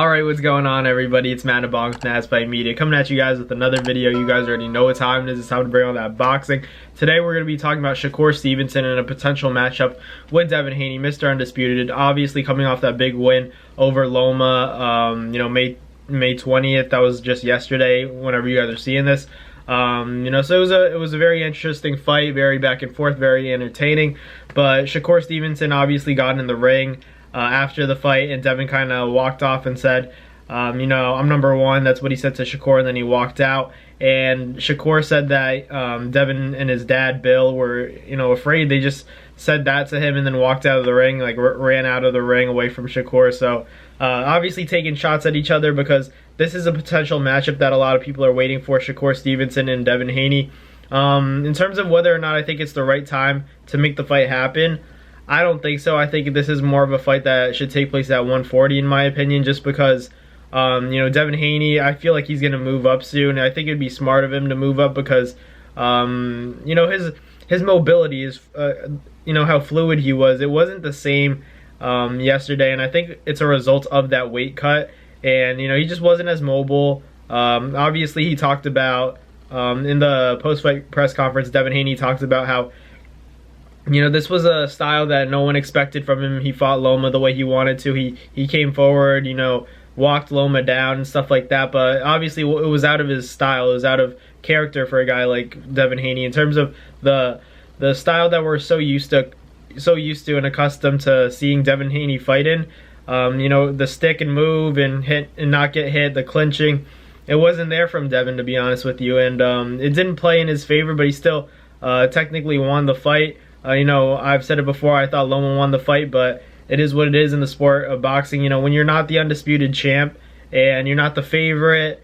Alright, what's going on, everybody? It's Matt Bonk from Nasby Media coming at you guys with another video. You guys already know what time it is. It's time to bring on that boxing. Today we're going to be talking about Shakur Stevenson and a potential matchup with Devin Haney, Mr. Undisputed. Obviously coming off that big win over Loma, May 20th. That was just yesterday, whenever you guys are seeing this. So it was a very interesting fight, very back and forth, very entertaining. But Shakur Stevenson obviously got in the ring after the fight, and Devin kind of walked off and said, I'm number one. That's what he said to Shakur, and then he walked out. And Shakur said that Devin and his dad, Bill, were, afraid. They just said that to him and then walked out of the ring, like ran out of the ring away from Shakur. So obviously taking shots at each other because this is a potential matchup that a lot of people are waiting for, Shakur Stevenson and Devin Haney. In terms of whether or not I think it's the right time to make the fight happen, I don't think so. I think this is more of a fight that should take place at 140 in my opinion, just because Devin Haney, I feel like he's going to move up soon. I think it'd be smart of him to move up because his mobility is how fluid he was. It wasn't the same yesterday, and I think it's a result of that weight cut, and he just wasn't as mobile. Obviously he talked about in the post-fight press conference, Devin Haney talked about how this was a style that no one expected from him. He fought Loma the way he wanted to. He came forward, walked Loma down and stuff like that. But obviously it was out of his style. It was out of character for a guy like Devin Haney in terms of the style that we're so used to and accustomed to seeing Devin Haney fight in. The stick and move and hit and not get hit, the clinching. It wasn't there from Devin, to be honest with you, and it didn't play in his favor. But he still technically won the fight. I've said it before, I thought Loma won the fight, but it is what it is in the sport of boxing. When you're not the undisputed champ and you're not the favorite,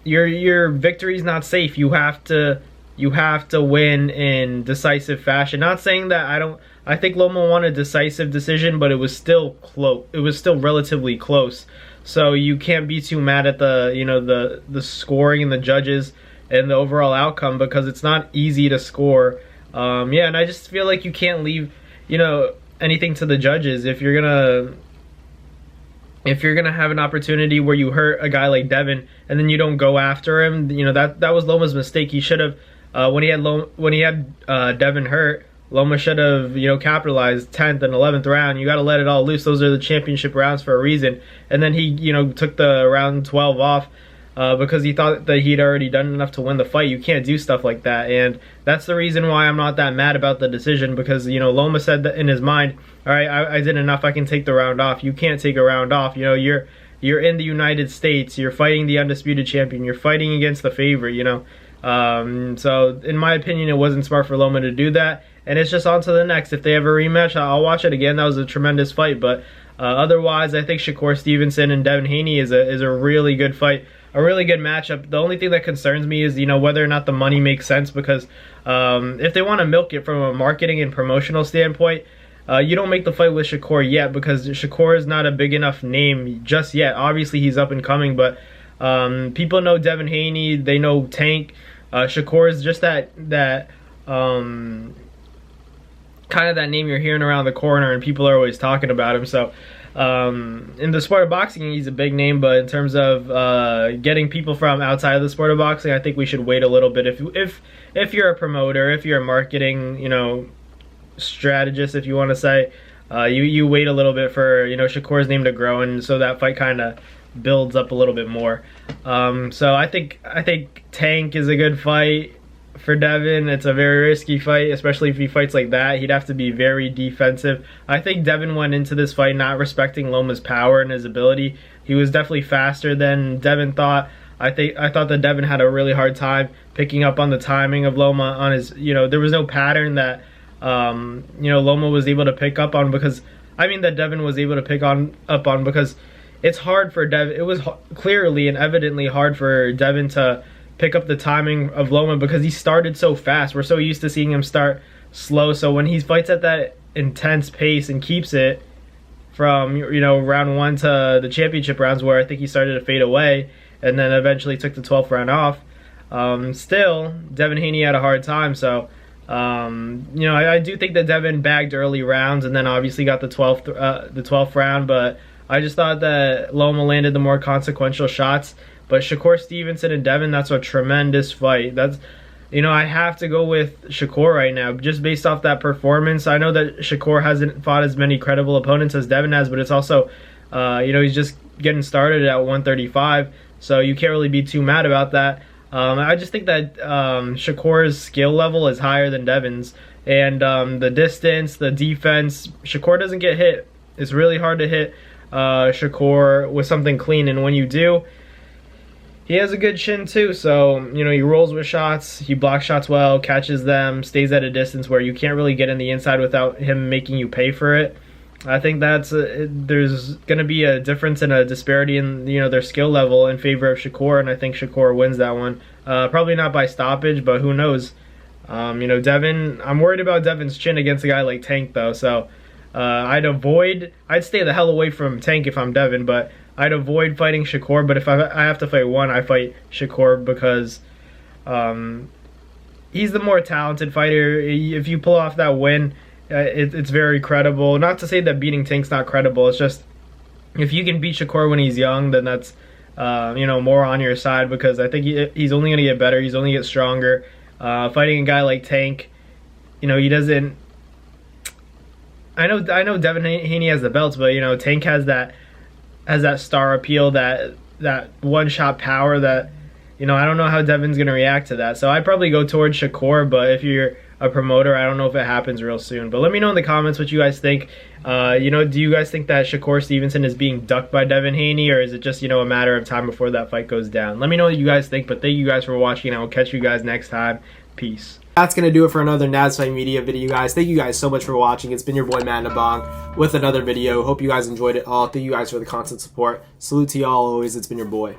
your victory's not safe. You have to win in decisive fashion. Not saying that I think Loma won a decisive decision, but it was still close. It was still relatively close. So you can't be too mad at the scoring and the judges and the overall outcome, because it's not easy to score. And I just feel like you can't leave, anything to the judges. If you're gonna have an opportunity where you hurt a guy like Devin and then you don't go after him, that was Loma's mistake. He should have, when he had Devin hurt, Loma should have, capitalized 10th and 11th round. You got to let it all loose. Those are the championship rounds for a reason. And then he, took the round 12 off. Because he thought that he'd already done enough to win the fight. You can't do stuff like that, and that's the reason why I'm not that mad about the decision, because Loma said that in his mind, all right, I did enough, I can take the round off. You can't take a round off. You're in the United States, you're fighting the undisputed champion, you're fighting against the favorite. So in my opinion, it wasn't smart for Loma to do that, and it's just on to the next. If they have a rematch, I'll watch it again. That was a tremendous fight, but otherwise I think Shakur Stevenson and Devin Haney is a really good fight, a really good matchup. The only thing that concerns me is whether or not the money makes sense, because if they want to milk it from a marketing and promotional standpoint, you don't make the fight with Shakur yet, because Shakur is not a big enough name just yet. Obviously he's up and coming, but people know Devin Haney, they know Tank. Shakur is just that kind of that name you're hearing around the corner, and people are always talking about him. So in the sport of boxing, he's a big name, but in terms of getting people from outside of the sport of boxing, I think we should wait a little bit. If you're a promoter, if you're a marketing strategist, if you want to say, you wait a little bit for Shakur's name to grow, and so that fight kind of builds up a little bit more. So I think Tank is a good fight for Devin. It's a very risky fight, especially if he fights like that. He'd have to be very defensive. I think Devin went into this fight not respecting Loma's power and his ability. He was definitely faster than Devin thought. I thought that Devin had a really hard time picking up on the timing of Loma on his, there was no pattern that Loma was able to pick up on, because that Devin was able to pick up on, because it's hard for Devin. It was clearly and evidently hard for Devin to pick up the timing of Loma, because he started so fast. We're so used to seeing him start slow, so when he fights at that intense pace and keeps it from round 1 to the championship rounds, where I think he started to fade away and then eventually took the 12th round off, still Devin Haney had a hard time. So I do think that Devin bagged early rounds and then obviously got the 12th round, but I just thought that Loma landed the more consequential shots. But Shakur Stevenson and Devin, that's a tremendous fight. That's, I have to go with Shakur right now, just based off that performance. I know that Shakur hasn't fought as many credible opponents as Devin has, but it's also, he's just getting started at 135, so you can't really be too mad about that. I just think that Shakur's skill level is higher than Devin's, and the distance, the defense, Shakur doesn't get hit. It's really hard to hit Shakur with something clean, and when you do, he has a good chin too, so he rolls with shots, he blocks shots well, catches them, stays at a distance where you can't really get in the inside without him making you pay for it. I think that's there's going to be a difference and a disparity in their skill level in favor of Shakur, and I think Shakur wins that one. Probably not by stoppage, but who knows? Devin, I'm worried about Devin's chin against a guy like Tank though, so I'd stay the hell away from Tank if I'm Devin, but I'd avoid fighting Shakur. But if I have to fight one, I fight Shakur because he's the more talented fighter. If you pull off that win, it's very credible. Not to say that beating Tank's not credible. It's just if you can beat Shakur when he's young, then that's more on your side, because I think he's only going to get better. He's only get stronger. Fighting a guy like Tank, he doesn't. I know Devin Haney has the belts, but Tank has that star appeal, that one-shot power that, I don't know how Devin's going to react to that. So I'd probably go towards Shakur, but if you're a promoter, I don't know if it happens real soon. But let me know in the comments what you guys think. Do you guys think that Shakur Stevenson is being ducked by Devin Haney, or is it just, a matter of time before that fight goes down? Let me know what you guys think, but thank you guys for watching, and I will catch you guys next time. Peace. That's going to do it for another Nads Fight Media video, guys. Thank you guys so much for watching. It's been your boy, Matt Nabong, with another video. Hope you guys enjoyed it all. Thank you guys for the constant support. Salute to y'all always. It's been your boy.